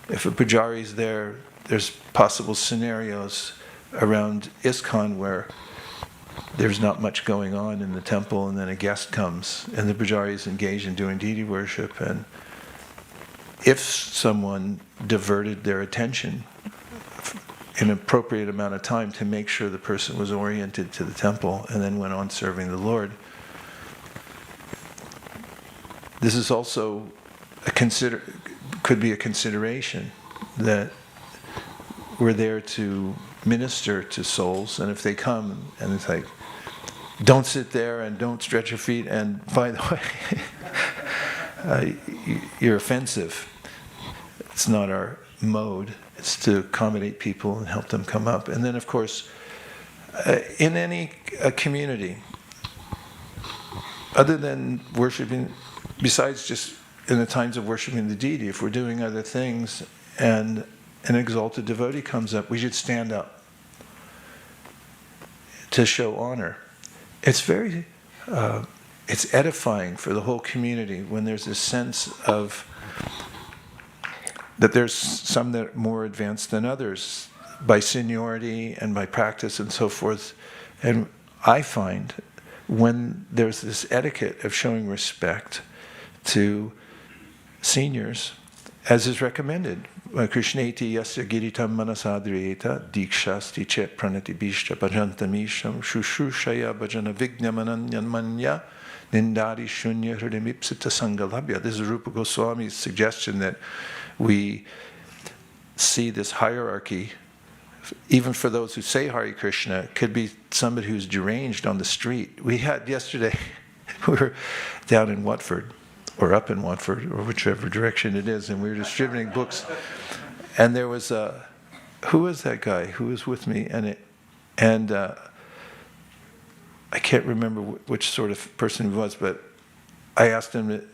if a pujari is there, there's possible scenarios around ISKCON where there's not much going on in the temple, and then a guest comes, and the pujari is engaged in doing deity worship, and if someone diverted their attention an appropriate amount of time to make sure the person was oriented to the temple and then went on serving the Lord. This is also could be a consideration that we're there to minister to souls, and if they come and it's like, don't sit there and don't stretch your feet, and by the way, you're offensive. It's not our mode. It's to accommodate people and help them come up. And then, of course, in any community, other than worshiping, besides just in the times of worshiping the deity, if we're doing other things and an exalted devotee comes up, we should stand up to show honor. It's very, it's edifying for the whole community when there's this sense of that there's some that are more advanced than others by seniority and by practice and so forth. And I find when there's this etiquette of showing respect to seniors, as is recommended, Krishneti yasya giritam manasadriyeta dikshasti chet pranati bishta bhajantamisham shushushaya bhajana vignamananyanmanya nindari shunya hridimipsita sangalabhya. This is Rupa Goswami's suggestion that we see this hierarchy, even for those who say Hare Krishna. It could be somebody who's deranged on the street. We had yesterday, we were down in Watford, or up in Watford, or whichever direction it is, and we were distributing books. And there was who was that guy who was with me? And I can't remember which sort of person he was, but I asked him,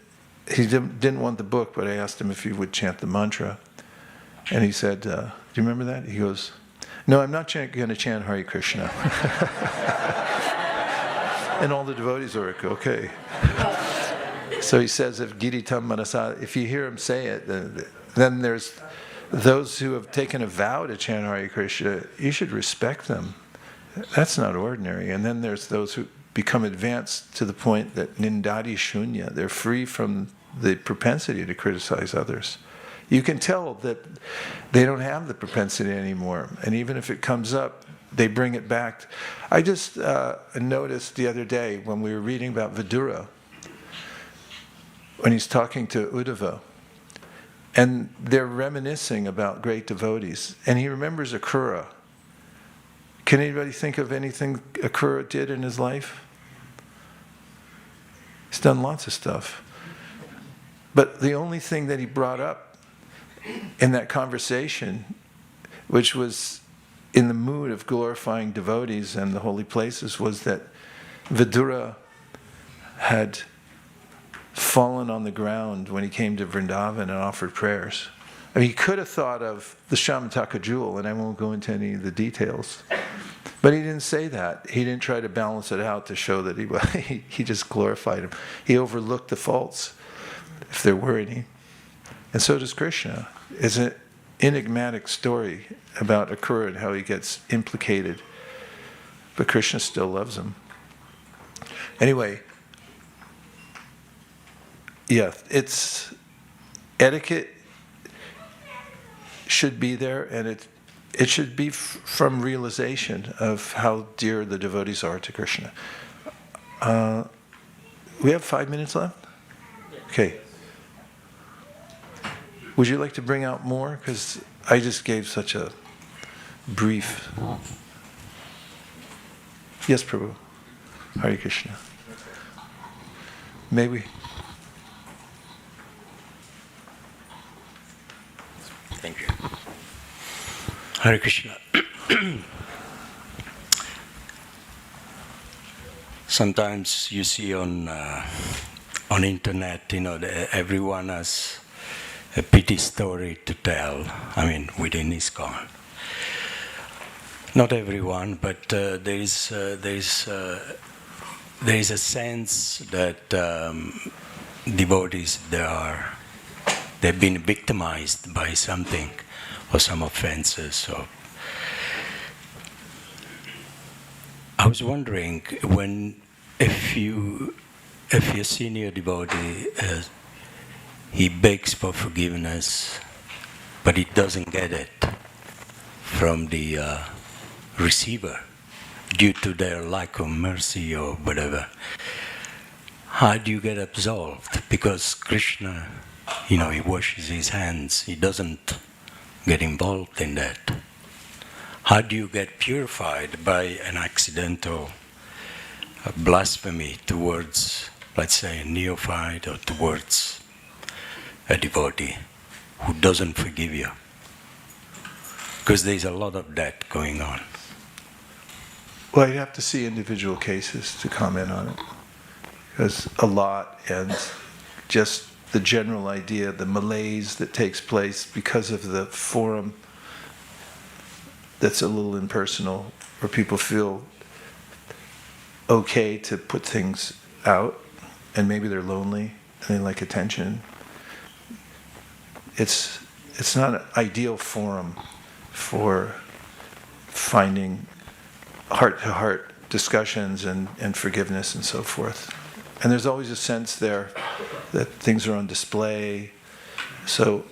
he didn't want the book, but I asked him if he would chant the mantra. And he said, do you remember that? He goes, no, I'm not going to chant Hare Krishna. And all the devotees are like, okay. So he says, if Giritam Manasa, if you hear him say it, then there's those who have taken a vow to chant Hare Krishna, you should respect them. That's not ordinary. And then there's those who become advanced to the point that nindadi shunya, they're free from the propensity to criticize others. You can tell that they don't have the propensity anymore. And even if it comes up, they bring it back. I just noticed the other day when we were reading about Vidura, when he's talking to Uddhava, and they're reminiscing about great devotees, and he remembers Akrura. Can anybody think of anything Akrura did in his life? He's done lots of stuff. But the only thing that he brought up in that conversation, which was in the mood of glorifying devotees and the holy places was that Vidura had fallen on the ground when he came to Vrindavan and offered prayers. I mean, he could have thought of the Shamataka jewel, and I won't go into any of the details. But he didn't say that. He didn't try to balance it out to show that he just glorified him. He overlooked the faults, if there were any. And so does Krishna. It's an enigmatic story about Akrura and how he gets implicated. But Krishna still loves him. Anyway, yeah, it's etiquette should be there, and it should be from realization of how dear the devotees are to Krishna. We have 5 minutes left? Okay. Would you like to bring out more? Because I just gave such a brief. Yes, Prabhu. Hare Krishna. May we? Thank you. Hare Krishna. Sometimes you see on internet, everyone has a pity story to tell. I mean, within ISKCON. Not everyone, but there is a sense that devotees they've been victimized by something or some offenses. So I was wondering, if your senior devotee he begs for forgiveness, but he doesn't get it from the receiver due to their lack of mercy or whatever, how do you get absolved? Because Krishna, he washes his hands. He doesn't get involved in that. How do you get purified by an accidental blasphemy towards, let's say, a neophyte or towards a devotee who doesn't forgive you? Because there's a lot of that going on. Well, you'd have to see individual cases to comment on it. Because a lot, and just the general idea, the malaise that takes place because of the forum that's a little impersonal, where people feel okay to put things out, and maybe they're lonely and they like attention. It's not an ideal forum for finding heart-to-heart discussions and forgiveness and so forth. And there's always a sense there that things are on display. So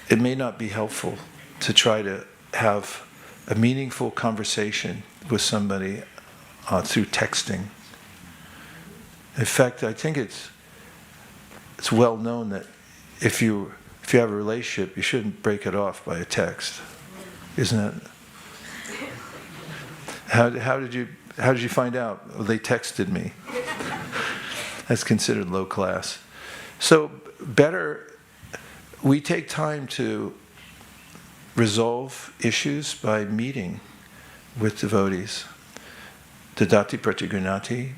it may not be helpful to try to have a meaningful conversation with somebody through texting. In fact, I think it's well known that if you have a relationship, you shouldn't break it off by a text. Isn't it? How did you find out? Well, they texted me. That's considered low class. So better, we take time to resolve issues by meeting with devotees. Dadati pratigranati,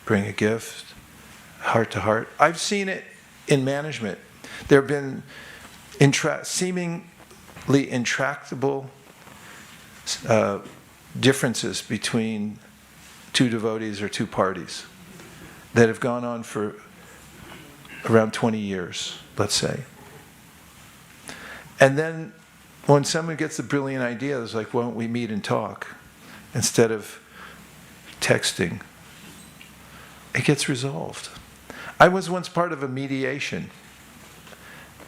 bring a gift, heart to heart. I've seen it in management. There have been seemingly intractable differences between two devotees or two parties that have gone on for around 20 years, let's say. And then when someone gets a brilliant idea, it's like, why don't we meet and talk instead of texting? It gets resolved. I was once part of a mediation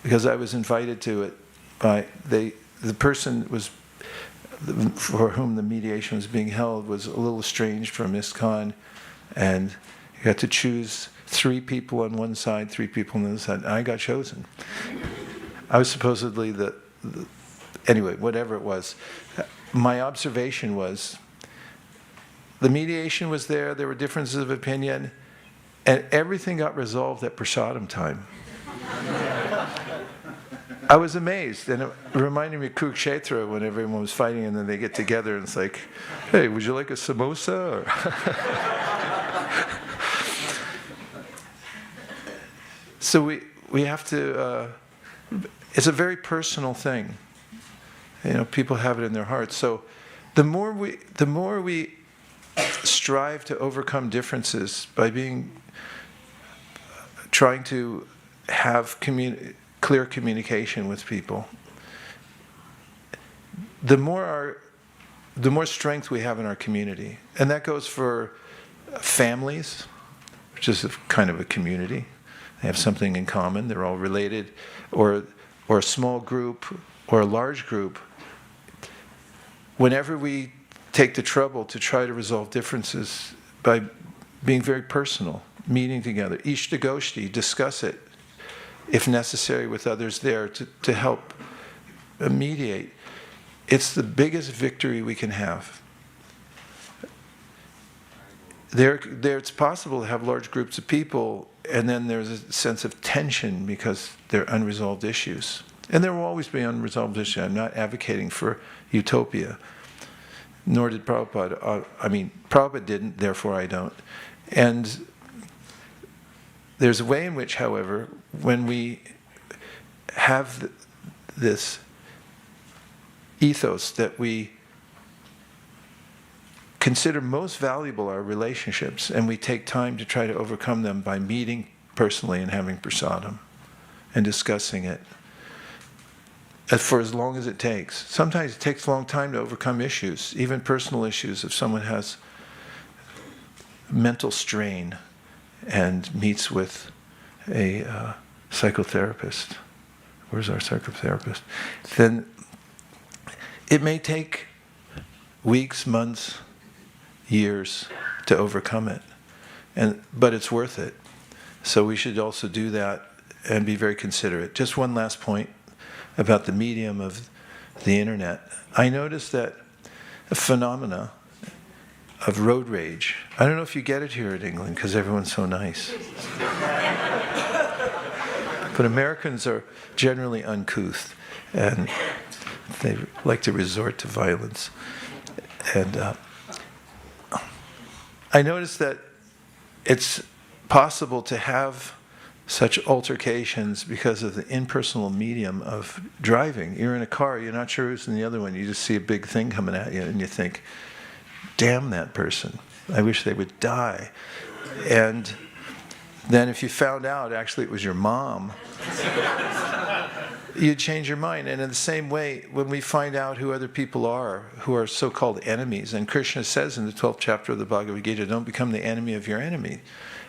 because I was invited to it by the person was for whom the mediation was being held was a little estranged from ISKCON, and you had to choose 3 people on one side, 3 people on the other side, and I got chosen. I was supposedly anyway, whatever it was. My observation was the mediation was there were differences of opinion, and everything got resolved at prasadam time. I was amazed, and it reminded me of Kurukshetra when everyone was fighting, and then they get together, and it's like, hey, would you like a samosa? So we have to, it's a very personal thing. You know, people have it in their hearts. So the more we strive to overcome differences by trying to have clear communication with people, the more strength we have in our community. And that goes for families, which is kind of a community. They have something in common, they're all related, or a small group or a large group. Whenever we take the trouble to try to resolve differences by being very personal, meeting together, ishtagoshti, discuss it, if necessary, with others there to help mediate, it's the biggest victory we can have. It's possible to have large groups of people, and then there's a sense of tension because there are unresolved issues. And there will always be unresolved issues. I'm not advocating for utopia, nor did Prabhupada. Prabhupada didn't, therefore I don't. And there's a way in which, however, when we have this ethos that we consider most valuable our relationships, and we take time to try to overcome them by meeting personally and having prasadam and discussing it for as long as it takes. Sometimes it takes a long time to overcome issues, even personal issues. If someone has mental strain and meets with a psychotherapist, where's our psychotherapist? Then it may take weeks, months, years to overcome it, but it's worth it. So we should also do that and be very considerate. Just one last point about the medium of the internet. I noticed that a phenomena of road rage. I don't know if you get it here in England because everyone's so nice. But Americans are generally uncouth, and they like to resort to violence. And I noticed that it's possible to have such altercations because of the impersonal medium of driving. You're in a car, you're not sure who's in the other one, you just see a big thing coming at you, and you think, damn that person, I wish they would die. And then if you found out actually it was your mom, you'd change your mind. And in the same way, when we find out who other people are, who are so-called enemies, and Krishna says in the 12th chapter of the Bhagavad Gita, don't become the enemy of your enemy.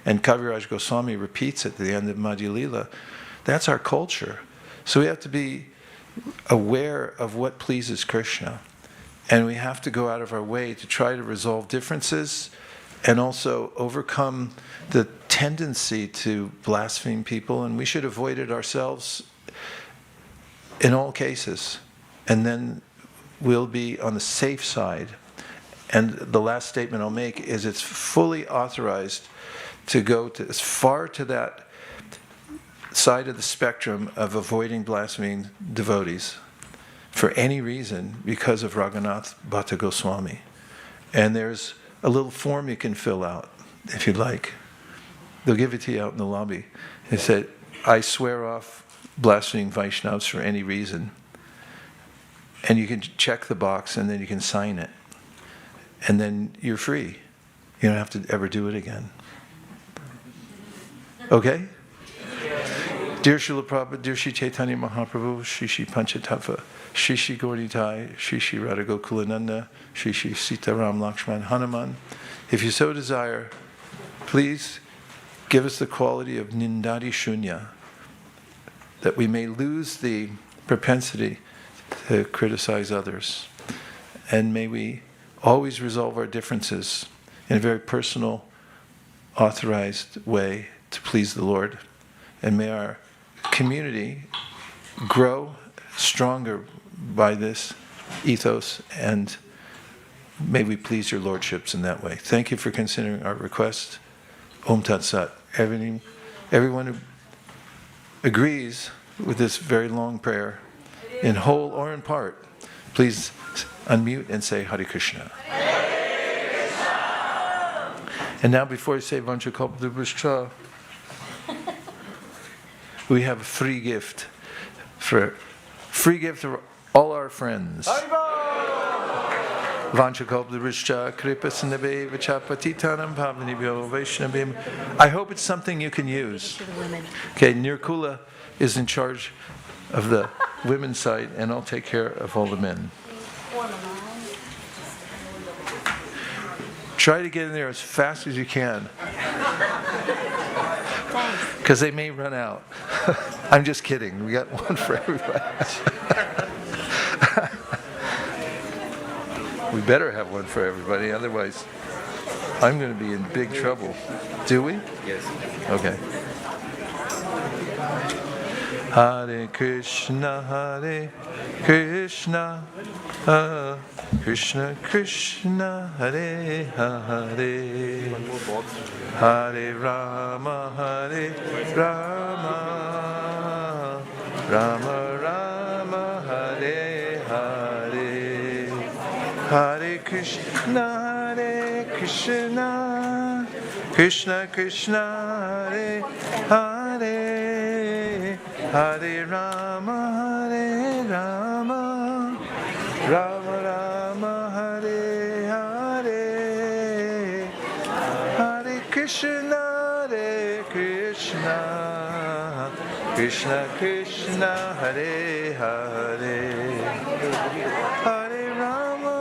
And Kaviraj Goswami repeats at the end of Madhya Lila. That's our culture. So we have to be aware of what pleases Krishna. And we have to go out of our way to try to resolve differences and also overcome the tendency to blaspheme people. And we should avoid it ourselves in all cases. And then we'll be on the safe side. And the last statement I'll make is it's fully authorized to go to as far to that side of the spectrum of avoiding blaspheming devotees for any reason because of Raghunath Bhatta Goswami. And there's a little form you can fill out if you'd like. They'll give it to you out in the lobby. It said, I swear off blaspheming Vaishnavas for any reason. And you can check the box and then you can sign it. And then you're free. You don't have to ever do it again. Okay? Dear Srila Prabhupada, dear Shri Chaitanya Mahaprabhu, Shri Shri Panchatattva, Shri Shri Gauritai, Shri Shri Radha Gokulananda, Shri Shri Sitaram Lakshman Hanuman, if you so desire, please give us the quality of Nindadi Shunya, that we may lose the propensity to criticize others. And may we always resolve our differences in a very personal, authorized way to please the Lord. And may our community grow stronger by this ethos, and may we please your lordships in that way. Thank you for considering our request. Om Tat Sat. Everyone who agrees with this very long prayer, in whole or in part, please unmute and say Hare Krishna. And now before I say Vanchakalpadubhascha, we have a free gift for all our friends. Vanchakalpadubhascha kripasinabhe vachapatitanam pavanibhyo vaishnavim. I hope it's something you can use. Okay, Nirkula is in charge of the women's side, and I'll take care of all the men. Try to get in there as fast as you can, because they may run out. I'm just kidding. We got one for everybody. We better have one for everybody, otherwise I'm going to be in big trouble. Do we? Yes. Okay. Hare Krishna, Krishna Krishna, Hare Hare, Hare Rama, Rama Rama, Hare Hare, Hare Krishna, Krishna Krishna, Hare Hare, Hare Rama, Rama Rama, Hare Hare, Hare Krishna, Krishna Krishna, Hare Hare, Hare Rama,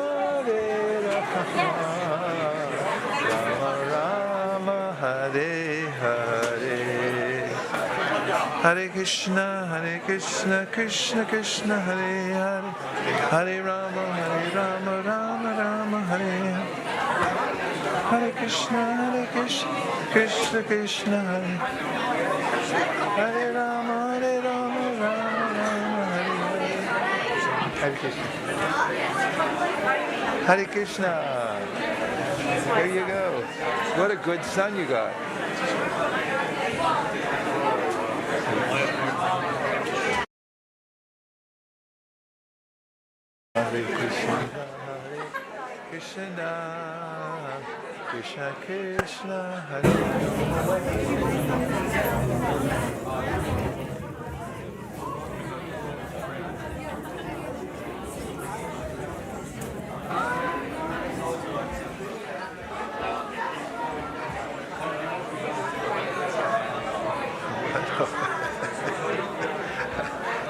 Rama Rama, Hare Hare, Hare Krishna, Krishna Krishna, Hare Hare, Hare Rama, Rama Rama, Hare Hare Krishna, Krishna Krishna, Hare Rama, Rama Rama, Hare Krishna. Hare Krishna. There you go. What a good son you got. Hare Krishna, Krishna Krishna, Hare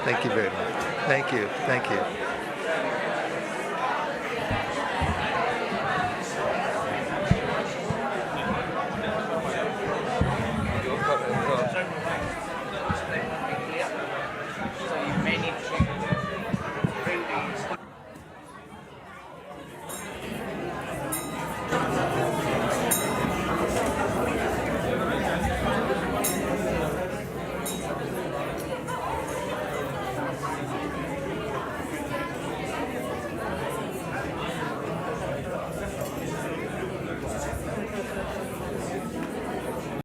Thank you very much. Thank you.